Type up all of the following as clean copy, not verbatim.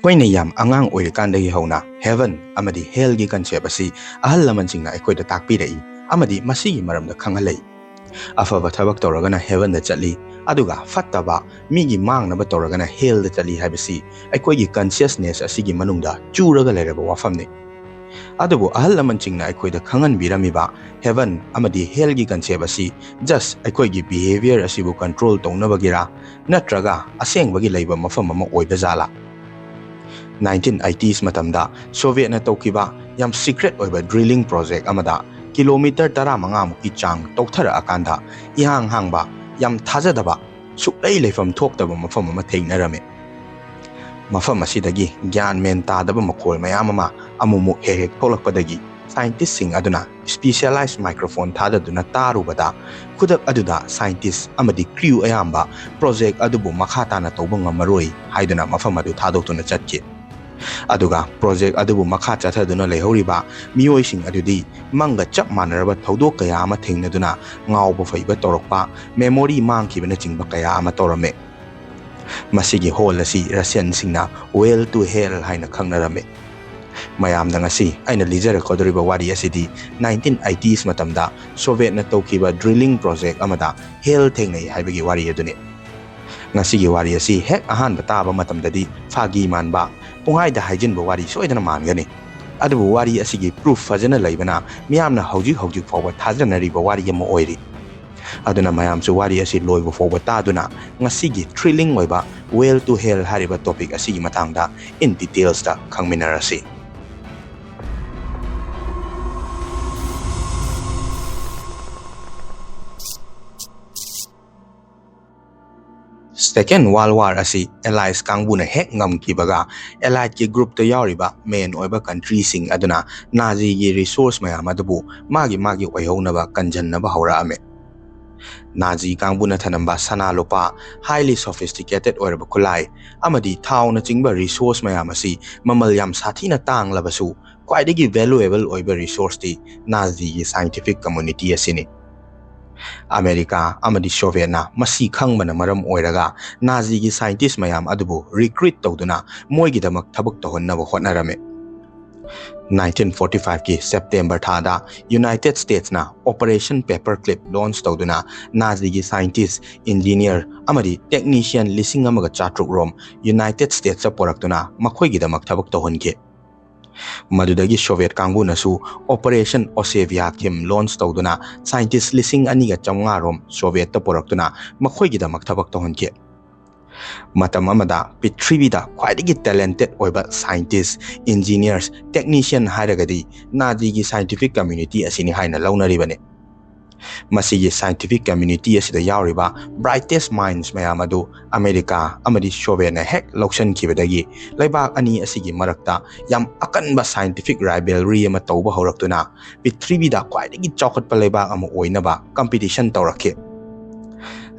ꯑꯩꯈꯣꯏꯅ ꯌꯥꯝ ꯑꯉꯥꯡ ꯑꯣꯏꯔꯤꯀꯥꯟꯗꯒꯤ ꯍꯧꯅ ꯍꯦꯚꯟ ꯑꯃꯗꯤ ꯍꯦꯜꯒꯤ ꯀꯟꯁꯦꯞ ꯑꯁꯤ ꯑꯍꯜ ꯂꯃꯟꯁꯤꯡꯅ ꯑꯩꯈꯣꯏꯗ ꯇꯥꯛꯄꯤꯔꯛꯏ ꯑꯃꯗꯤ ꯃꯁꯤꯒꯤ ꯃꯔꯝꯗ ꯈꯪꯍꯜꯂꯛꯏ꯫ ꯑꯐꯕ ꯊꯕꯛ ꯇꯧꯔꯒꯅ ꯍꯦꯚꯟꯗ ꯆꯠꯂꯤ, ꯑꯗꯨꯒ ꯐꯠꯇꯕ ꯃꯤꯒꯤ ꯃꯥꯡꯅꯕ ꯇꯧꯔꯒꯅ ꯍꯦꯜꯗ ꯆꯠꯂꯤ ꯍꯥꯏꯕꯁꯤ ꯑꯩꯈꯣꯏꯒꯤ ꯀꯟꯁꯤꯌꯁꯅꯦꯁ ꯑꯁꯤꯒꯤ ꯃꯅꯨꯡꯗ ꯆꯨꯔꯒ ꯂꯩꯔꯕ ꯋꯥꯐꯝꯅꯤ꯫ ꯑꯗꯨꯕꯨ ꯑꯍꯜ ꯂꯃꯟꯁꯤꯡꯅ ꯑꯩꯈꯣꯏꯗ ꯈꯪꯍꯟꯕꯤꯔꯝꯃꯤꯕ ꯍꯦꯚꯟ ꯑꯃꯗꯤ ꯍꯦꯜꯒꯤ ꯀꯟꯁꯦꯞ ꯑꯁꯤ ꯖꯁ ꯑꯩꯈꯣꯏꯒꯤ ꯕꯤꯍꯦꯚꯤꯌꯔ ꯑꯁꯤꯕꯨ ꯀꯟꯇ꯭ꯔꯣꯜ ꯇꯧꯅꯕꯒꯤꯔꯥ ꯅꯠꯇ꯭ꯔꯒ ꯑꯁꯦꯡꯕꯒꯤ ꯂꯩꯕ ꯃꯐꯝ ꯑꯃ ꯑꯣꯏꯕꯖꯥꯠꯂꯥ? 1980s ꯃꯇꯝꯗ ꯁꯣꯚꯤꯌꯦꯠꯅ ꯇꯧꯈꯤꯕ ꯌꯥꯝ ꯁꯤꯀ꯭ꯔꯦꯠ ꯑꯣꯏꯕ ꯗ꯭ꯔꯤꯂꯤꯡ ꯄ꯭ꯔꯣꯖꯦꯛ ꯑꯃꯗ ꯀꯤꯂꯣꯃꯤꯇꯔ 15ꯃꯨꯛꯀꯤ ꯆꯥꯡ ꯇꯧꯊꯔꯛꯑꯀꯥꯟꯗ ꯏꯍꯥꯡ ꯍꯥꯡꯕ ꯌꯥꯝ ꯊꯥꯖꯗꯕ ꯁꯨꯛꯂꯩ ꯂꯩꯐꯝ ꯊꯣꯛꯇꯕ ꯃꯐꯝ ꯑꯃ ꯊꯦꯡꯅꯔꯝꯃꯤ꯫ ꯃꯐꯝ ꯑꯁꯤꯗꯒꯤ ꯒ꯭ꯌꯥꯟ ꯃꯦꯟ ꯇꯥꯗꯕ ꯃꯈꯣꯜ ꯃꯌꯥꯝ ꯑꯃ ꯑꯃꯨꯛ ꯍꯦꯛ ꯊꯣꯛꯂꯛꯄꯗꯒꯤ ꯁꯥꯏꯟꯇꯤꯁꯁꯤꯡ ꯑꯗꯨꯅ ꯁ꯭ꯄꯤꯁꯤꯌꯦꯂꯥꯏꯖ ꯃꯥꯏꯀ꯭ꯔꯣꯐꯣꯟ ꯊꯥꯗꯗꯨꯅ ꯇꯥꯔꯨꯕꯗ ꯈꯨꯗꯛ ꯑꯗꯨꯗ ꯁꯥꯏꯟꯇꯤꯁ ꯑꯃꯗꯤ ꯀ꯭ꯔꯤꯎ ꯑꯌꯥꯝꯕ ꯄ꯭ꯔꯣꯖꯦꯛ ꯑꯗꯨꯕꯨ ꯃꯈꯥ ꯇꯥꯅ ꯇꯧꯕ ꯉꯝꯃꯔꯣꯏ ꯍꯥꯏꯗꯨꯅ ꯃꯐꯝ ꯑꯗꯨ ꯊꯥꯗꯣꯛꯇꯨꯅ ꯆꯠꯈꯤ꯫ ꯑꯗꯨꯒ ꯄ꯭ꯔꯣꯖꯦꯛ ꯑꯗꯨꯕꯨ ꯃꯈꯥ ꯆꯠꯊꯗꯨꯅ ꯂꯩꯍꯧꯔꯤꯕ ꯃꯤꯑꯣꯏꯁꯤꯡ ꯑꯗꯨꯗꯤ ꯃꯪꯒ ꯆꯞ ꯃꯥꯟꯅꯔꯕ ꯊꯧꯗꯣꯛ ꯀꯌꯥ ꯑꯃ ꯊꯦꯡꯅꯗꯨꯅ ꯉꯥꯎꯕ ꯐꯩꯕ ꯇꯧꯔꯛꯄ, ꯃꯦꯃꯣꯔꯤ ꯃꯥꯡꯈꯤꯕꯅꯆꯤꯡꯕ ꯀꯌꯥ ꯑꯃ ꯇꯧꯔꯝꯃꯤ꯫ ꯃꯁꯤꯒꯤ ꯍꯣꯜ ꯑꯁꯤ ꯔꯁꯤꯌꯟꯁꯤꯡꯅ ꯋꯦꯜ ꯇꯨ ꯍꯦꯜ ꯍꯥꯏꯅ ꯈꯪꯅꯔꯝꯃꯤ꯫ ꯃꯌꯥꯝꯗ ꯉꯁꯤ ꯑꯩꯅ ꯂꯤꯖꯔꯛꯀꯗꯧꯔꯤꯕ ꯋꯥꯔꯤ ꯑꯁꯤꯗꯤ 1980s ꯃꯇꯝꯗ ꯁꯣꯚꯤꯌꯦꯠꯅ ꯇꯧꯈꯤꯕ ꯗ꯭ꯔꯤꯂꯤꯡ ꯄ꯭ꯔꯣꯖꯦꯛ ꯑꯃꯗ ꯍꯦꯜ ꯊꯦꯡꯅꯩ ꯍꯥꯏꯕꯒꯤ ꯋꯥꯔꯤ ꯑꯗꯨꯅꯤ꯫ ꯉꯁꯤꯒꯤ ꯋꯥꯔꯤ ꯑꯁꯤ ꯍꯦꯛ ꯑꯍꯥꯟꯕ ꯇꯥꯕ ꯃꯇꯝꯗꯗꯤ ꯐꯥꯒꯤ ꯃꯥꯟꯕ, ꯄꯨꯡꯍꯥꯏꯗ ꯍꯥꯏꯖꯤꯟꯕ ꯋꯥꯔꯤ ꯁꯣꯏꯗꯅ ꯃꯥꯟꯒꯅꯤ꯫ ꯑꯗꯨꯕꯨ ꯋꯥꯔꯤ ꯑꯁꯤꯒꯤ ꯄ꯭ꯔꯨꯐ ꯐꯖꯅ ꯂꯩꯕꯅ ꯃꯤꯌꯥꯝꯅ ꯍꯧꯖꯤꯛ ꯐꯥꯎꯕ ꯊꯥꯖꯅꯔꯤꯕ ꯋꯥꯔꯤ ꯑꯃ ꯑꯣꯏꯔꯤ꯫ ꯑꯗꯨꯅ ꯃꯌꯥꯝꯁꯨ ꯋꯥꯔꯤ ꯑꯁꯤ ꯂꯣꯏꯕ ꯐꯥꯎꯕ ꯇꯥꯗꯨꯅ ꯉꯁꯤꯒꯤ ꯊ꯭ꯔꯤꯂꯤꯡ ꯑꯣꯏꯕ ꯋꯦꯜ ꯇꯨ ꯍꯦꯜ ꯍꯥꯏꯔꯤꯕ ꯇꯣꯄꯤꯛ ꯑꯁꯤꯒꯤ ꯃꯇꯥꯡꯗ ꯏꯟ ꯗꯤꯇꯦꯜꯁꯇ ꯈꯪꯃꯤꯟꯅꯔꯁꯤ꯫ ꯁꯦꯀꯦꯟ ꯋꯥꯔꯜ ꯋꯥꯔ ꯑꯁꯤ ꯑꯦꯂꯥꯏꯁ ꯀꯥꯡꯕꯨꯅ ꯍꯦꯛ ꯉꯝꯈꯤꯕꯒ ꯑꯦꯂꯥꯏꯠꯀꯤ ꯒ꯭ꯔꯨꯞꯇ ꯌꯥꯎꯔꯤꯕ ꯃꯦꯟ ꯑꯣꯏꯕ ꯀꯟꯇ꯭ꯔꯤꯁꯤꯡ ꯑꯗꯨꯅ ꯅꯥꯖꯤꯒꯤ ꯔꯤꯁꯣꯔꯁ ꯃꯌꯥꯝ ꯑꯗꯨꯕꯨ ꯃꯥꯒꯤ ꯑꯣꯏꯍꯧꯅꯕ ꯀꯟꯖꯟꯅꯕ ꯍꯧꯔꯛꯑꯝꯃꯤ꯫ ꯅꯥꯖꯤ ꯀꯥꯡꯕꯨꯅ ꯊꯅꯝꯕ ꯁꯅꯥ ꯂꯨꯄꯥ, ꯍꯥꯏꯂꯤ ꯁꯣꯐꯤꯁꯇꯤꯀꯦꯇꯦꯠ ꯑꯣꯏꯔꯕ ꯈꯨꯠꯂꯥꯏ ꯑꯃꯗꯤ ꯊꯥꯎꯅꯆꯤꯡꯕ ꯔꯤꯁꯣꯔꯁ ꯃꯌꯥꯝ ꯑꯁꯤ ꯃꯃꯜ ꯌꯥꯝ ꯁꯥꯊꯤꯅ ꯇꯥꯡꯂꯕꯁꯨ ꯈ꯭ꯋꯥꯏꯗꯒꯤ ꯚꯦꯂꯨꯑꯦꯕꯜ ꯑꯣꯏꯕ ꯔꯤꯁꯣꯔꯁꯇꯤ ꯅꯥꯖꯤꯒꯤ ꯁꯥꯏꯟꯇꯤꯐꯤꯛ ꯀꯝꯃꯨꯅꯤꯇꯤ ꯑꯁꯤꯅꯤ꯫ ꯑꯃꯦꯔꯤꯀꯥ ꯑꯃꯗꯤ ꯁꯣꯚꯤꯌꯦꯠꯅ ꯃꯁꯤ ꯈꯪꯕꯅ ꯃꯔꯝ ꯑꯣꯏꯔꯒ ꯅꯥꯖꯤꯒꯤ ꯁꯥꯏꯟꯇꯤꯁ ꯃꯌꯥꯝ ꯑꯗꯨꯕꯨ ꯔꯤꯀ꯭ꯔꯨꯏꯠ ꯇꯧꯗꯨꯅ ꯃꯣꯏꯒꯤꯗꯃꯛ ꯊꯕꯛ ꯇꯧꯍꯟꯅꯕ ꯍꯣꯠꯅꯔꯝꯃꯤ꯫ 1945ꯀꯤ ꯁꯦꯞꯇꯦꯝꯕꯔ ꯊꯥꯗ ꯌꯨꯅꯥꯏꯇꯦꯗ ꯁ꯭ꯇꯦꯠꯁꯅ ꯑꯣꯄꯔꯦꯁꯟ ꯄꯦꯄꯔ ꯀ꯭ꯂꯤꯞ ꯂꯣꯟꯆ ꯇꯧꯗꯨꯅ ꯅꯥꯖꯤꯒꯤ ꯁꯥꯏꯟꯇꯤꯁ, ꯏꯟꯖꯤꯅꯤꯌꯔ ꯑꯃꯗꯤ ꯇꯦꯛꯅꯤꯁꯤꯌꯟ 9,300 ꯔꯣꯝ ꯌꯨꯅꯥꯏꯇꯦꯗ ꯁ꯭ꯇꯦꯠꯁꯇ ꯄꯨꯔꯛꯇꯨꯅ ꯃꯈꯣꯏꯒꯤꯗꯃꯛ ꯊꯕꯛ ꯇꯧꯍꯟꯈꯤ꯫ ꯃꯗꯨꯗꯒꯤ ꯁꯣꯚꯤꯌꯦꯠ ꯀꯥꯡꯕꯨꯅꯁꯨ ꯑꯣꯄꯔꯦꯁꯟ ꯑꯣꯁꯦꯚꯤꯌꯥꯀꯤꯝ ꯂꯣꯟꯆ ꯇꯧꯗꯨꯅ ꯁꯥꯏꯟꯇꯤꯁ 2,500 ꯔꯣꯝ ꯁꯣꯚꯤꯌꯦꯠꯇ ꯄꯨꯔꯛꯇꯨꯅ ꯃꯈꯣꯏꯒꯤꯗꯃꯛ ꯊꯕꯛ ꯇꯧꯍꯟꯈꯤ꯫ ꯃꯇꯝ ꯑꯃꯗ ꯄ꯭ꯔꯤꯊꯤꯕꯤꯗ ꯈ꯭ꯋꯥꯏꯗꯒꯤ ꯇꯦꯂꯦꯟꯇꯦꯗ ꯑꯣꯏꯕ ꯁꯥꯏꯟꯇꯤꯁ, ꯏꯟꯖꯤꯅꯤꯌꯔꯁ, ꯇꯦꯛꯅꯤꯁꯤꯌꯟ ꯍꯥꯏꯔꯒꯗꯤ ꯅꯥꯖꯤꯒꯤ ꯁꯥꯏꯟꯇꯤꯐꯤꯛ ꯀꯝꯃ꯭ꯌꯨꯅꯤꯇꯤ ꯑꯁꯤꯅꯤ ꯍꯥꯏꯅ ꯂꯧꯅꯔꯤꯕꯅꯤ꯫ ꯃꯁꯤꯒꯤ ꯁꯥꯏꯟꯇꯤꯐꯤꯛ ꯀꯝꯃ꯭ꯌꯨꯅꯤꯇꯤ ꯑꯁꯤꯗ ꯌꯥꯎꯔꯤꯕ ꯕ꯭ꯔꯥꯏꯇꯦꯁ ꯃꯥꯏꯟꯁ ꯃꯌꯥꯝ ꯑꯗꯨ ꯑꯃꯦꯔꯤꯀꯥ ꯑꯃꯗꯤ ꯁꯣꯚꯤꯌꯦꯠꯅ ꯍꯦꯛ ꯂꯧꯁꯤꯟꯈꯤꯕꯗꯒꯤ ꯂꯩꯕꯥꯛ ꯑꯅꯤ ꯑꯁꯤꯒꯤ ꯃꯔꯛꯇ ꯌꯥꯝ ꯑꯀꯟꯕ ꯁꯥꯏꯟꯇꯤꯐꯤꯛ ꯔꯥꯏꯚꯦꯜꯔꯤ ꯑꯃ ꯇꯧꯕ ꯍꯧꯔꯛꯇꯨꯅ ꯄ꯭ꯔꯤꯊꯤꯕꯤꯗ ꯈ꯭ꯋꯥꯏꯗꯒꯤ ꯆꯥꯎꯈꯠꯄ ꯂꯩꯕꯥꯛ ꯑꯃ ꯑꯣꯏꯅꯕ ꯀꯝꯄꯤꯇꯤꯁꯟ ꯇꯧꯔꯛꯈꯤ꯫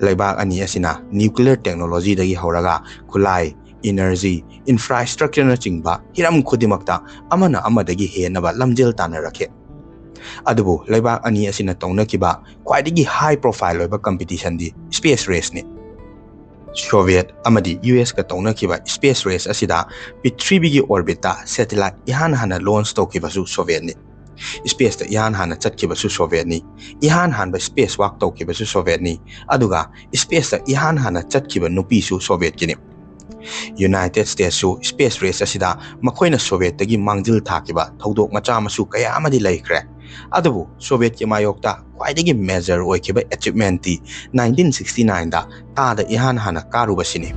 ꯂꯩꯕꯥꯛ ꯑꯅꯤ ꯑꯁꯤꯅ ꯅ꯭ꯌꯨꯀ꯭ꯂꯤꯌꯔ ꯇꯦꯛꯅꯣꯂꯣꯖꯤꯗꯒꯤ ꯍꯧꯔꯒ ꯈꯨꯠꯂꯥꯏ, ꯏꯅꯔꯖꯤ, ꯏꯟꯐ꯭ꯔꯥꯁꯇ꯭ꯔꯛꯆꯔꯅꯆꯤꯡꯕ ꯍꯤꯔꯝ ꯈꯨꯗꯤꯡꯃꯛꯇ ꯑꯃꯅ ꯑꯃꯗꯒꯤ ꯍꯦꯟꯅꯕ ꯂꯝꯖꯦꯜ ꯇꯥꯟꯅꯔꯛꯈꯤ꯫ ꯑꯗꯨꯕꯨ ꯂꯩꯕꯥꯛ ꯑꯅꯤ ꯑꯁꯤꯅ ꯇꯧꯅꯈꯤꯕ ꯈ꯭ꯋꯥꯏꯗꯒꯤ ꯍꯥꯏ ꯄ꯭ꯔꯣꯐꯥꯏꯜ ꯑꯣꯏꯕ ꯀꯝꯄꯤꯇꯤꯁꯟꯗꯤ ꯁ꯭ꯄꯦꯁ ꯔꯦꯁꯅꯤ꯫ ꯁꯣꯚꯤꯌꯦꯠ ꯑꯃꯗꯤ ꯌꯨꯑꯦꯁꯀ ꯇꯧꯅꯈꯤꯕ ꯁ꯭ꯄꯦꯁ ꯔꯦꯁ ꯑꯁꯤꯗ ꯄ꯭ꯔꯤꯊꯤꯕꯤꯒꯤ ꯑꯣꯔꯕꯤꯠꯇ ꯁꯦꯇꯤꯂꯥꯏꯠ ꯏꯍꯥꯟ ꯍꯥꯟꯅ ꯂꯣꯟꯆ ꯇꯧꯈꯤꯕꯁꯨ ꯁꯣꯚꯤꯌꯦꯠꯅꯤ꯫ ꯁ꯭ꯄꯦꯁꯇ ꯏꯍꯥꯟ ꯍꯥꯟꯅ ꯆꯠꯈꯤꯕꯁꯨ ꯁꯣꯚꯤꯌꯦꯠꯅꯤ꯫ ꯏꯍꯥꯟ ꯍꯥꯟꯕ ꯁ꯭ꯄꯦꯁ ꯋꯥꯛ ꯇꯧꯈꯤꯕꯁꯨ ꯁꯣꯚꯤꯌꯦꯠꯅꯤ꯫ ꯑꯗꯨꯒ ꯁ꯭ꯄꯦꯁꯇ ꯏꯍꯥꯟ ꯍꯥꯟꯅ ꯆꯠꯈꯤꯕ ꯅꯨꯄꯤꯁꯨ ꯁꯣꯚꯤꯌꯦꯠꯀꯤꯅꯤ꯫ ꯌꯨꯅꯥꯏꯇꯦꯗ ꯁ꯭ꯇꯦꯠꯁꯁꯨ ꯁ꯭ꯄꯦꯁ ꯔꯦꯁ ꯑꯁꯤꯗ ꯃꯈꯣꯏꯅ ꯁꯣꯚꯤꯌꯦꯠꯇꯒꯤ ꯃꯥꯡꯖꯤꯜ ꯊꯥꯈꯤꯕ ꯊꯧꯗꯣꯛ ꯃꯆꯥ ꯃꯁꯨ ꯀꯌꯥ ꯑꯃꯗꯤ ꯂꯩꯈ꯭ꯔꯦ꯫ ꯑꯗꯨꯕꯨ ꯁꯣꯚꯤꯌꯦꯠꯀꯤ ꯃꯥꯌꯣꯛꯇ ꯈ꯭ꯋꯥꯏꯗꯒꯤ ꯃꯦꯖꯔ ꯑꯣꯏꯈꯤꯕ ꯑꯦꯆꯤꯞꯃꯦꯟꯇꯤ 1969ꯗ ꯇꯥꯗ ꯏꯍꯥꯟ ꯍꯥꯟꯅ ꯀꯥꯔꯨꯕꯁꯤꯅꯤ꯫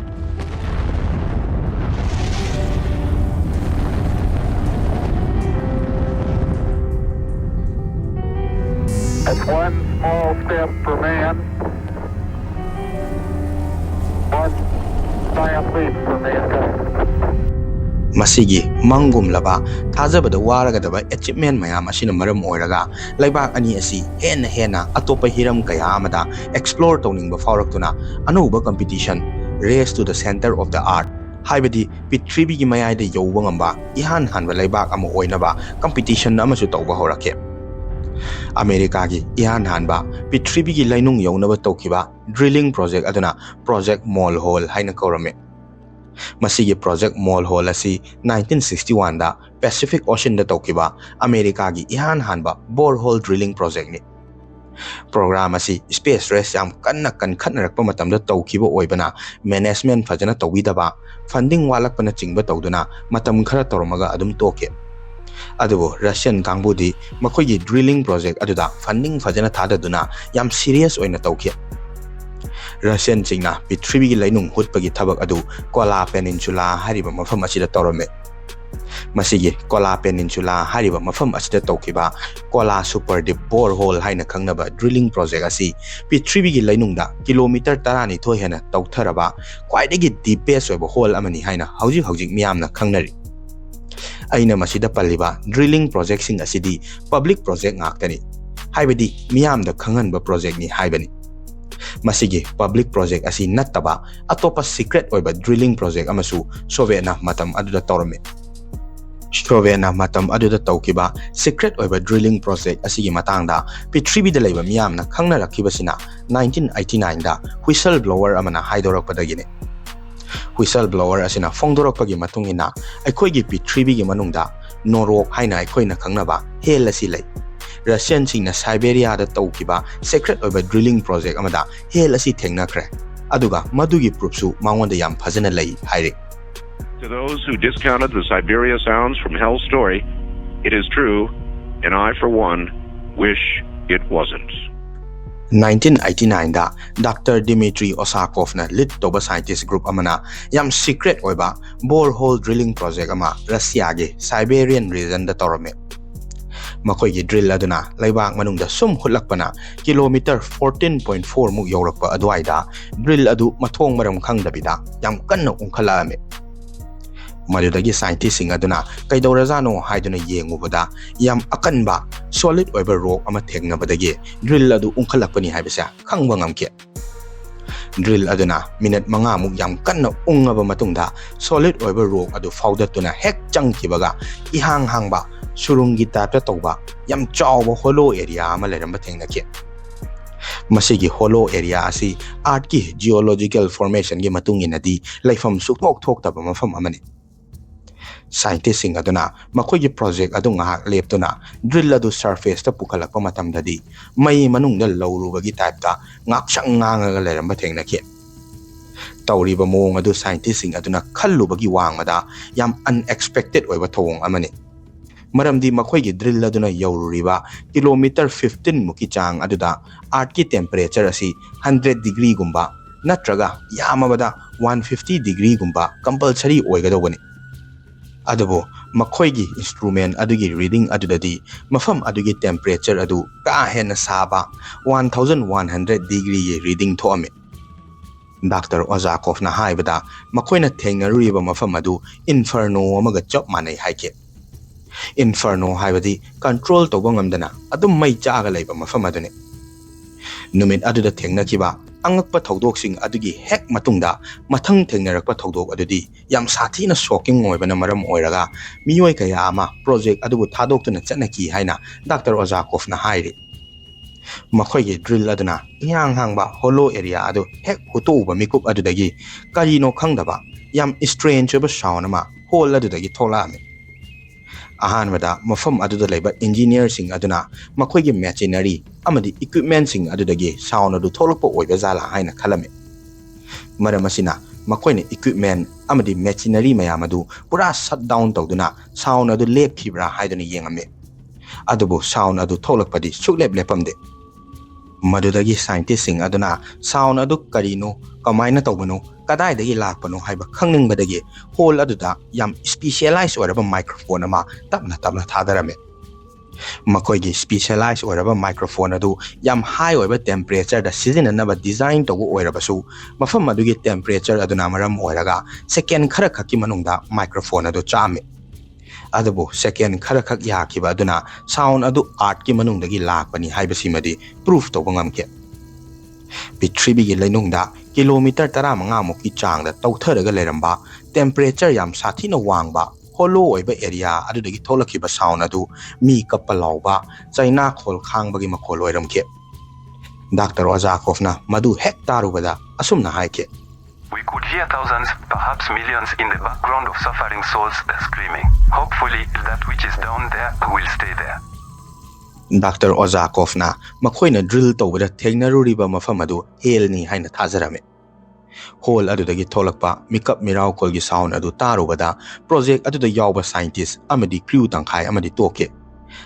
That's one small step for man, one giant leap for mankind. ꯃꯁꯤꯒꯤ ꯃꯪꯒꯨꯝꯂꯕ ꯊꯥꯖꯕꯗ ꯋꯥꯔꯒꯗꯕ ꯑꯦꯆꯤꯞꯃꯦꯟ ꯃꯌꯥꯝ ꯑꯁꯤꯅ ꯃꯔꯝ ꯑꯣꯏꯔꯒ ꯂꯩꯕꯥꯛ ꯑꯅꯤ ꯑꯁꯤ ꯍꯦꯟꯅ ꯑꯇꯣꯞꯄ ꯍꯤꯔꯝ ꯀꯌꯥ ꯑꯃꯗ ꯑꯦꯛꯁꯄ꯭ꯂꯣꯔ ꯇꯧꯅꯤꯡꯕ ꯐꯥꯎꯔꯛꯇꯨꯅ ꯑꯅꯧꯕ competition, race to the centre of the earth ꯍꯥꯏꯕꯗꯤ ꯄ꯭ꯔꯤꯊꯤꯕꯤꯒꯤ ꯃꯌꯥꯏꯗ ꯌꯧꯕ ꯉꯝꯕ ꯏꯍꯥꯟ ꯍꯥꯟꯕ ꯂꯩꯕꯥꯛ ꯑꯃ ꯑꯣꯏꯅꯕ ꯀꯝꯄꯤꯇꯤꯁꯟ ꯑꯃꯁꯨ ꯇꯧꯕ ꯍꯧꯔꯛꯈꯤ꯫ ꯑꯃꯦꯔꯤꯀꯥꯒꯤ ꯏꯍꯥꯟ ꯍꯥꯟꯕ ꯄ꯭ꯔꯤꯊꯤꯕꯤꯒꯤ ꯂꯩꯅꯨꯡ ꯌꯧꯅꯕ ꯇꯧꯈꯤꯕ ꯗ꯭ꯔꯤꯂꯤꯡ ꯄ꯭ꯔꯣꯖꯦꯛ ꯑꯗꯨꯅ ꯄ꯭ꯔꯣꯖꯦꯛ ꯃꯣꯜꯍꯣꯜ ꯍꯥꯏꯅ ꯀꯧꯔꯝꯃꯤ꯫ ꯃꯁꯤꯒꯤ ꯄ꯭ꯔꯣꯖꯦꯛ ꯃꯣꯜꯍꯣꯜ ꯑꯁꯤ 1961ꯗ ꯄꯦꯁꯤꯐꯤc Oceanꯗ ꯇꯧꯈꯤꯕ ꯑꯃꯦꯔꯤꯀꯥꯒꯤ ꯏꯍꯥꯟ ꯍꯥꯟꯕ borehole drilling ꯄ꯭ꯔꯣꯖꯦꯛꯅꯤ꯫ ꯄ꯭ꯔꯣꯒ꯭ꯔꯥꯝ ꯑꯁꯤ ꯁ꯭ꯄꯦꯁ ꯔꯦꯁ ꯌꯥꯝ ꯀꯟꯅ ꯀꯟꯈꯠꯅꯔꯛꯄ ꯃꯇꯝꯗ ꯇꯧꯈꯤꯕ ꯑꯣꯏꯕꯅ ꯃꯦꯅꯦꯖꯃꯦꯟꯠ ꯐꯖꯅ ꯇꯧꯕꯤꯗꯕ, ꯐꯟꯗꯤꯡ ꯋꯥꯠꯂꯛꯄꯅ ꯆꯤꯡꯕ ꯇꯧꯗꯨꯅ ꯃꯇꯝ ꯈꯔ ꯇꯧꯔꯝꯃꯒ ꯑꯗꯨꯝ ꯇꯣꯛꯈꯤ꯫ ꯑꯗꯨꯕꯨ ꯔꯁꯤꯌꯟ ꯀꯥꯡꯕꯨꯗꯤ ꯃꯈꯣꯏꯒꯤ ꯗ꯭ꯔꯤꯂꯤꯡ ꯄ꯭ꯔꯣꯖꯦꯛ ꯑꯗꯨꯗ ꯐꯟꯗꯤꯡ ꯐꯖꯅ ꯊꯥꯗꯗꯨꯅ ꯌꯥꯝ ꯁꯤꯔꯤꯌꯁ ꯑꯣꯏꯅ ꯇꯧꯈꯤ꯫ ꯔꯁꯤꯌꯟꯁꯤꯡꯅ ꯄ꯭ꯔꯤꯊꯤꯕꯤꯒꯤ ꯂꯩꯅꯨꯡ ꯍꯨꯠꯄꯒꯤ ꯊꯕꯛ ꯑꯗꯨ ꯀꯣꯂꯥ ꯄꯦꯅꯤꯟꯁꯨꯂꯥ ꯍꯥꯏꯔꯤꯕ ꯃꯐꯝ ꯑꯁꯤꯗ ꯇꯧꯔꯝꯃꯤ꯫ ꯃꯁꯤꯒꯤ ꯀꯣꯂꯥ ꯄꯦꯅꯤꯟꯁꯨꯂꯥ ꯍꯥꯏꯔꯤꯕ ꯃꯐꯝ ꯑꯁꯤꯗ ꯇꯧꯈꯤꯕ ꯀꯣꯂꯥ ꯁꯨꯄꯔꯗꯤꯞ borehole ꯍꯥꯏꯅ ꯈꯪꯅꯕ ꯗ꯭ꯔꯤꯂꯤꯡ ꯄ꯭ꯔꯣꯖꯦꯛ ꯑꯁꯤ ꯄ꯭ꯔꯤꯊꯤꯕꯤꯒꯤ ꯂꯩꯅꯨꯡꯗ ꯀꯤꯂꯣꯃꯤꯇꯔ 12 ꯍꯦꯟꯅ ꯇꯧꯊꯔꯕ ꯈ꯭ꯋꯥꯏꯗꯒꯤ ꯗꯤꯄꯦꯁ ꯑꯣꯏꯕ ꯍꯣꯜ ꯑꯃꯅꯤ ꯍꯥꯏꯅ ꯍꯧꯖꯤꯛ ꯃꯤꯌꯥꯝꯅ ꯈꯪꯅꯔꯤ꯫ ꯑꯩꯅ ꯃꯁꯤꯗ ꯄꯜꯂꯤꯕ ꯗ꯭ꯔꯤꯂꯤꯡ ꯄ꯭ꯔꯣꯖꯦꯛꯁꯤꯡ ꯑꯁꯤꯗꯤ ꯄꯕ꯭ꯂꯤꯛ ꯄ꯭ꯔꯣꯖꯦꯛ ꯉꯥꯛꯇꯅꯤ, ꯍꯥꯏꯕꯗꯤ ꯃꯤꯌꯥꯝꯗ ꯈꯪꯍꯟꯕ ꯄ꯭ꯔꯣꯖꯦꯛꯅꯤ ꯍꯥꯏꯕꯅꯤ꯫ ꯃꯁꯤꯒꯤ ꯄꯕ꯭ꯂꯤꯛ ꯄ꯭ꯔꯣꯖꯦꯛ ꯑꯁꯤ ꯅꯠꯇꯕ ꯑꯇꯣꯞꯄ ꯁꯤꯀ꯭ꯔꯦꯠ ꯑꯣꯏꯕ ꯗ꯭ꯔꯤꯂꯤꯡ ꯄ꯭ꯔꯣꯖꯦꯛ ꯑꯃꯁꯨ ꯁꯣꯚꯤꯌꯦꯠꯅ ꯃꯇꯝ ꯑꯗꯨꯗ ꯇꯧꯔꯝꯃꯤ꯫ ꯁꯣꯚꯤꯌꯦꯠꯅ ꯃꯇꯝ ꯑꯗꯨꯗ ꯇꯧꯈꯤꯕ ꯁꯤꯀ꯭ꯔꯦꯠ ꯑꯣꯏꯕ ꯗ꯭ꯔꯤꯂꯤꯡ ꯄ꯭ꯔꯣꯖꯦꯛ ꯑꯁꯤꯒꯤ ꯃꯇꯥꯡꯗ ꯄ꯭ꯔꯤꯊꯤꯕꯤꯗ ꯂꯩꯕ ꯃꯤꯌꯥꯝꯅ ꯈꯪꯅꯔꯛꯈꯤꯕꯁꯤꯅ 1989ꯗ ꯍꯨꯏꯁꯜ ꯕ꯭ꯂꯣꯋꯔ ꯑꯃꯅ ꯍꯥꯏꯗꯣꯔꯛꯄꯗꯒꯤꯅꯤ꯫ ꯍꯨꯏꯁꯜ ꯕ꯭ꯂꯣꯋꯔ ꯑꯁꯤꯅ ꯐꯣꯡꯗꯣꯔꯛꯄꯒꯤ ꯃꯇꯨꯡ ꯏꯟꯅ ꯑꯩꯈꯣꯏꯒꯤ ꯄ꯭ꯔꯤꯊꯤꯕꯤꯒꯤ ꯃꯅꯨꯡꯗ ꯅꯣꯔꯣꯛ ꯍꯥꯏꯅ ꯑꯩꯈꯣꯏꯅ ꯈꯪꯅꯕ ꯍꯦꯜ ꯑꯁꯤ ꯂꯩ꯫ ꯔꯁꯤꯌꯟꯁꯤꯡꯅ ꯁꯥꯏꯕꯦꯔꯤꯌꯥꯗ ꯇꯧꯈꯤꯕ ꯁꯤꯀ꯭ꯔꯦꯠ ꯑꯣꯏꯕ ꯗ꯭ꯔꯤꯂꯤꯡ ꯄ꯭ꯔꯣꯖꯦꯛ ꯑꯃꯗ ꯍꯦꯜ ꯑꯁꯤ ꯊꯦꯡꯅꯈ꯭ꯔꯦ, ꯑꯗꯨꯒ ꯃꯗꯨꯒꯤ ꯄ꯭ꯔꯨꯐꯁꯨ ꯃꯉꯣꯟꯗ ꯌꯥꯝ ꯐꯖꯅ ꯂꯩ ꯍꯥꯏꯔꯤ꯫ To those who discounted the Siberia sounds from Hell's story, it is true, and I, for one, wish it wasn't. 1989ꯗ ꯗꯥꯛꯇꯔ ꯗꯤꯃꯤꯇ꯭ꯔꯤ ꯑꯣꯁꯥꯀꯣꯐꯅ ꯂꯤꯗ ꯇꯧꯕ ꯁꯥꯏꯟꯇꯤꯁ ꯒ꯭ꯔꯨꯞ ꯑꯃꯅ ꯌꯥꯝ ꯁꯤꯀ꯭ꯔꯦꯠ ꯑꯣꯏꯕ borehole drilling project ꯑꯃ ꯔꯁꯤꯌꯥꯒꯤ ꯁꯥꯏꯕꯦꯔꯤꯌꯟ ꯔꯤꯖꯟꯗ ꯇꯧꯔꯝꯃꯤ꯫ ꯃꯈꯣꯏꯒꯤ ꯗ꯭ꯔꯤꯜ ꯑꯗꯨꯅ ꯂꯩꯕꯥꯛ ꯃꯅꯨꯡꯗ ꯁꯨꯝ ꯍꯨꯠꯂꯛꯄꯅ ꯀꯤꯂꯣꯃꯤꯇꯔ 14.4 ꯃꯨꯛ ꯌꯧꯔꯛꯄ ꯑꯗꯨꯋꯥꯏꯗ ꯗ꯭ꯔꯤꯜ ꯑꯗꯨ ꯃꯊꯣꯡ ꯃꯔꯝ ꯈꯪꯗꯕꯤꯗ ꯌꯥꯝ ꯀꯟꯅ ꯎꯪꯈꯠꯂꯛꯑꯝꯃꯤ꯫ ꯃꯗꯨꯗꯒꯤ ꯁꯥꯏꯟꯇꯤꯁꯁꯤꯡ ꯑꯗꯨꯅ ꯀꯩꯗꯧꯔꯖꯥꯠꯅꯣ ꯍꯥꯏꯗꯨꯅ ꯌꯦꯡꯉꯨꯕꯗ ꯌꯥꯝ ꯑꯀꯟꯕ ꯁꯣꯂꯤꯗ ꯑꯣꯏꯕ ꯔꯣꯛ ꯑꯃ ꯊꯦꯡꯅꯕꯗꯒꯤ ꯗ꯭ꯔꯤꯜ ꯑꯗꯨ ꯎꯪꯈꯠꯂꯛꯄꯅꯤ ꯍꯥꯏꯕꯁꯦ ꯈꯪꯕ ꯉꯝꯈꯤ꯫ ड्रिल अदुना मिनट मंगा मुक याम कन्ना उंगब मतुंगदा सॉलिड ओइबा रोक अदु फाउदतुना हेक चंगखिबगा इहांग हांगबा सुरुंगी टाइपटा तौबा याम चावबा होलो एरिया अमा लेरंबा थेंगनाखि मसिगी होलो एरिया असी आर्ट की जियोलॉजिकल फॉर्मेशन गे मतुंगिनदी लाइफम सुथोक थोकतबा मफम अमनि साइंटिस्ट सिंग अदुना मखोइगी प्रोजेक्ट अदु ngahak leptuna drill adu surface ta pukhalakpa matamdadi mai manungda lawrubagi type ta ngakchang ngangaga leramba thengnakhi tawriba mong adu scientist sing aduna khallubagi wangmada yam unexpected oiba thong amani maramdi makhoigi drill aduna yawruriba kilometer 15 muki chang aduda art ki temperature asi 100 degree gumba natraga yamabada 150 degree gumba compulsory oigadogani अदबो मखोइगी instrument अदुगी reading अदुददी मफम अदुगी temperature अदु का हेन साबा 1100 डिग्री ये रीडिंग थोअमे डॉक्टर अजाकोव ना हाइबदा मखोइना थेंगरुइबा मफम अदु इन्फर्नो अमगा चप मानै हाइके इन्फर्नो हाइबदी कंट्रोल तोबा ngamdana अदुम मै चागा लैबा मफम अदुने नुमित अदुदा थेंगनाखिबा अंगकपा थौदोकसिंग अदुगी हेक मतुंगदा मथंग थेंगनरकपा थौदोक अदुदी याम साथीना शॉकिंग ओइबना मरम ओइरगा मियोय कया अमा प्रोजेक्ट अदुबु थादोक्तुना चनकी हाइना डॉक्टर ओजाकोवना हाइरि मखोइगी ड्रिल अदुना यांग हांगबा होलो एरिया अदु हेक हुतोबा मिकुप अदुदगी करिनो खंगदबा याम स्ट्रेंज ओइबा साउंड अमा होल अदुदगी थोलामे अहानबदा मफम अदुदा लेबा इंजीनियर सिंग अदुना मखोइगी मैचिनरी अमदी इक्विपमेंट सिंग अदुदगी साउंड अदु थोलकपा ओइबा जाला हाइना खलमे मरमसिना मखोइने इक्विपमेंट अमदी मैचिनरी मयाम अदु पुरा शट डाउन तौदुना साउंड अदु लेपखिब्रा हाइदुना येंगमे अदुबु साउंड अदु थोलकपदी सुलेप लेपमदे मदुदगी साइंटिस्ट सिंग अदुना साउंड अदु करिनो कमाइना तौबनो कदाइदगी लाकपनो हाइबा खंगनिंगबदगी होल अदुदा याम स्पेशलाइज ओइरबा माइक्रोफोन अमा तपना तपना थादरमे मखोइगी स्पेशलाइज ओइरबा माइक्रोफोन अदु याम हाई ओइबा टेम्परेचर दा सिजननबा डिजाइन तौबो ओइरबसु मफम अदुगी टेम्परेचर अदुना मरम ओइरगा सेकेंड खरा खकी मनुंगदा माइक्रोफोन अदु चामे अदबो सेकेंड खरा खक याखिबा अदुना साउंड अदु आर्ट की मनुंगदगी लाकपनी हाइबसिमदी प्रूफ तौबा ngamke पृथ्वीगी लैनुंगदा किलोमीटर 15 मुकी चांगदा तौथरगा लेरंबा टेम्परेचर याम साथीना वांगबा होलो ओइबा एरिया अदुदगी थोलखिबा साउंड अदु मी कप्पा लाउबा चाइना खोल खांगबगी मखोल ओइरमके डॉक्टर ओजाकोवना मदु हेक तारुबदा असुमना हाइके We could hear thousands, perhaps millions, in the background of suffering souls screaming. Hopefully, that which is down there will stay there. Dr. Azzacov na makoina drill tawbada thegnaruriba mafam adu helni haina thazarame. Hole adudagi tholakpa Mikap Miraokhol gi sound adu tarubada project aduda yawba scientist amadi crew tangkhai amadi toke.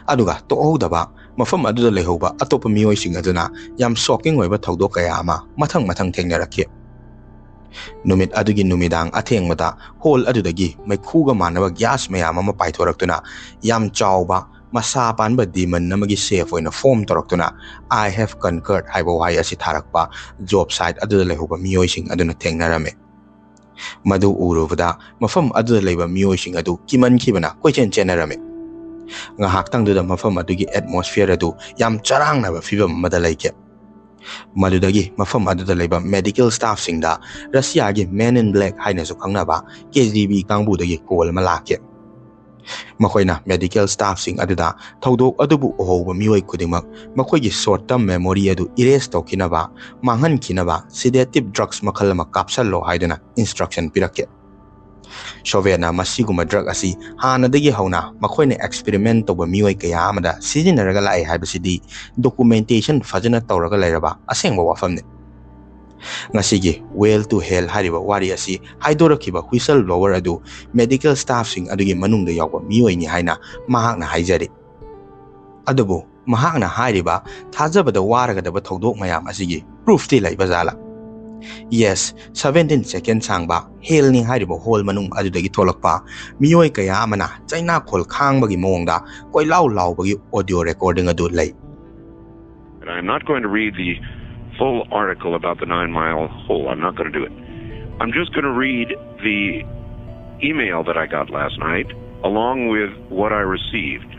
Aduga tohodaba mafam aduda lehoba atopa mioi sing aduna yam shocking oiba thodok kaya ama mathang thengnarakhe. Numit adugi numidang athengmada hole adudagi maikhuga manaba gas mayam ama paithораktuna yam chawba masa panba demon namagi safe oina form toraktuna I have conquered haiba wai asi tharakpa job site aduda lehoba mioi sing aduna thengnarame. Madu urubada mafam aduda leiba mioi sing adu kiman khibana koichen chenarame. Ngahak tangduda mafam adugi atmosphere adu yam charangnaba fibam madalaike. Madudagi mafam aduda leiba medical staff singda Russia gi men in black haina su khangnaba KGB kangbudagi call malake. Makoina medical staff sing aduda thodok adubu ohoba mioi kudimak makoigi short term memory adu erase tokinaba manghan kinaba sedative drugs makhalama kapsallo haiduna instruction pirake. Sovena masiguma drug asi hanadagi hauna makoina experiment toba mioi kaya amada sijinaraga lai haibasidi documentation fajana tawraga lairaba asengba wafamne. Ngasigi well to hell hariba wari asi haidorakiba whistle blower adu medical staff sing adugi manungda yawba mioi ni haina mahakna haijari. Adubu mahakna hariba thajabada waragadaba thodok mayam asigi proof ti Leibajatla. Yes, 17 seconds sangba hell ni hariba hole manung adudagi tholakpa mioi kaya amana China khol khangbagi mongda koi law bagi audio recording adu lay. I'm not going to read the full article about the 9-mile hole. I'm not going to do it. I'm just going to read the email that I got last night along with what I received.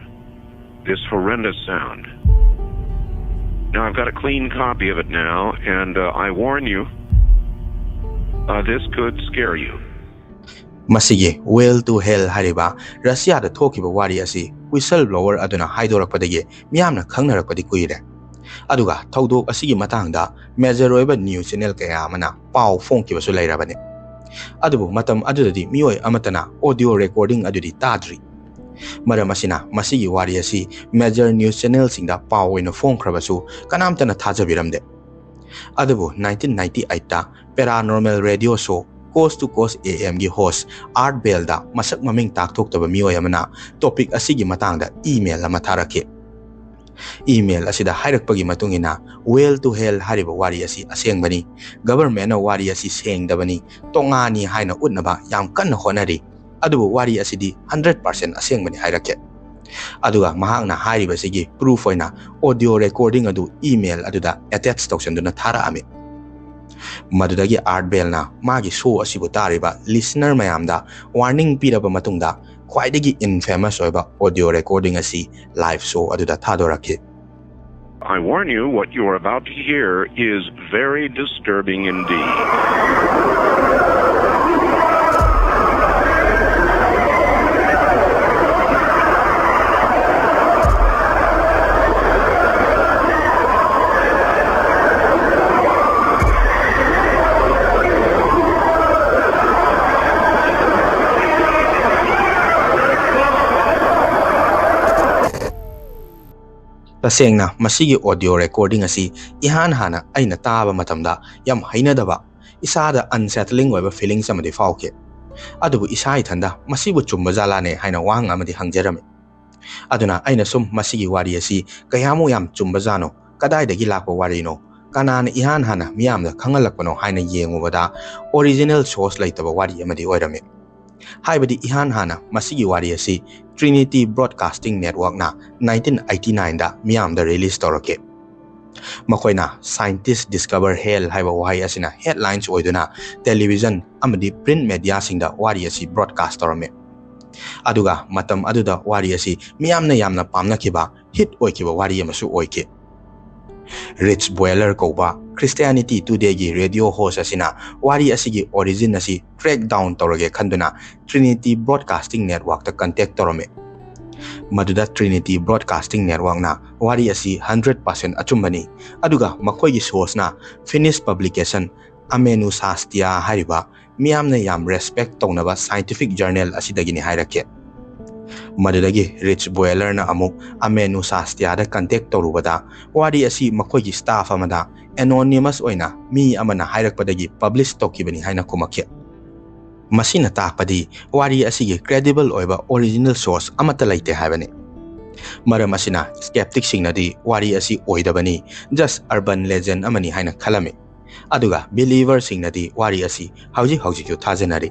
This horrendous sound. Now I've got a clean copy of it now, and I warn you, this could scare you. Masigi well to hell hariba Russia da thokiba wari asi whistleblower aduna haidorakpadagi miyamna khangnarakpadi kuire. Aduga thodok asigi matangda major oiba news channel kaya amana pau phongkibasu lairabane. Adubu matam adudadi mioi amatana audio recording adudi tadri. Maramasina masigi wari asi major news channel singda pau oina phongkhrabasu kanamtana thajabiramde. Adubu 1998 ta paranormal radio show Coast to Coast AM gi host Art Bell da masak maming takthok mioi amana topic asigi matangda email ama tharake. Email asida hairakpagi matungina well to hell hariba wari asi asengbani government wari asi sengdabani tongani haina utnaba yam kanna honari adubu wari asidi 100% asengbani hairake. Aduga mahakna hariba sigi proof oina audio recording adu email aduda attach tawsanduna thara ame. Madudagi Art Bell na magi show asibu tariba listener mayamda warning piraba matungda quite infamous oiba audio recording asi live show aduda thadorake. I warn you, what you are about to hear is very disturbing indeed. Tasengna masigi audio recording asi ihan hana aina taba matamda yam hainadaba isada unsettling oiba feelings amadi fauke. Adubu isa ithanda masibu chumba jalane haina wang amadi hangjarame. Aduna aina sum masigi wari asi kayamu yam chumba jano kadaidagi lakpa wari no kanana ihan hana miyamda khangalakpano haina yengubada original source laitaba wari amadi oirame. Haibadi ihan hana masigi wari asi Trinity Broadcasting Network na 1989 da miyam da release torake. Makoina scientists discover hell haiba wahai asina headlines oiduna television amadi print media singda wari asi broadcast torame. Aduga matam aduda wari asi miyamna yamna pamna kiba hit oikiba wari amasu oike. Rich Boiler koba Christianity Today gi radio host asina wari asigi origin asi track down torage khanduna Trinity Broadcasting Network ta contact torome. Maduda Trinity Broadcasting Network na wari asi 100% achumbani. Aduga makoi gi source na finished publication Amenu Sastia Hariba, Miamna Yam Respect Tonava Scientific Journal Asidagini Hirake. Madudagi Rich Boiler na amuk Amenu Sastia da contact Torubada, Wadi Asi Makogi staff amada, anonymous oina, mi amana Hirakpadagi published Tokibani Haina Kumakia. Masina Takpadi, Wadi Asi credible oiba original source Amatalaite Havane. Maramasina, skeptic signadi, Wadi Asi oidabani, just urban legend amani Haina Kalame. Aduga, believer signadi, Wadi Asi, Hauji Hauji Tazenari.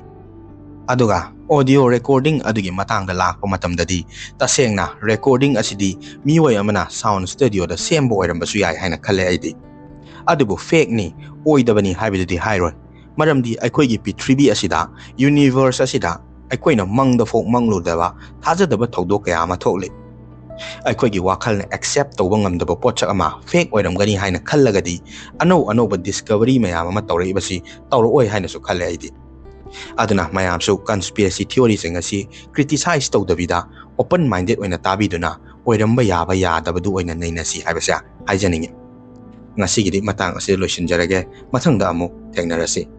Aduga, audio recording adugi matangda lakpa matamdadi, tasengna recording asidi, miway amana sound studio da same boy rambasu yai haina khale aidi. Adubu fake ni, oidabani haibidadi hairon. Maramdi aikoigi pitribi asida, universe asida, aikoina mangda folk mangludaba, thajadaba thawdo kaya ama thokle. Aikoigi wakalna accept tawba ngamdaba potchak ama fake oiramgani haina khallagadi, anoba discovery mayam ama tawrei basi, tawro oi haina su khale aidi. Aduna mayam so conspiracy theories ngasi criticize tawdabida open minded oina tabiduna oiramba yaba yadabadu oina nainasi haibasa haijaningi ngasi gidi matang ase loisinjarage mathangda amu thengnarasi.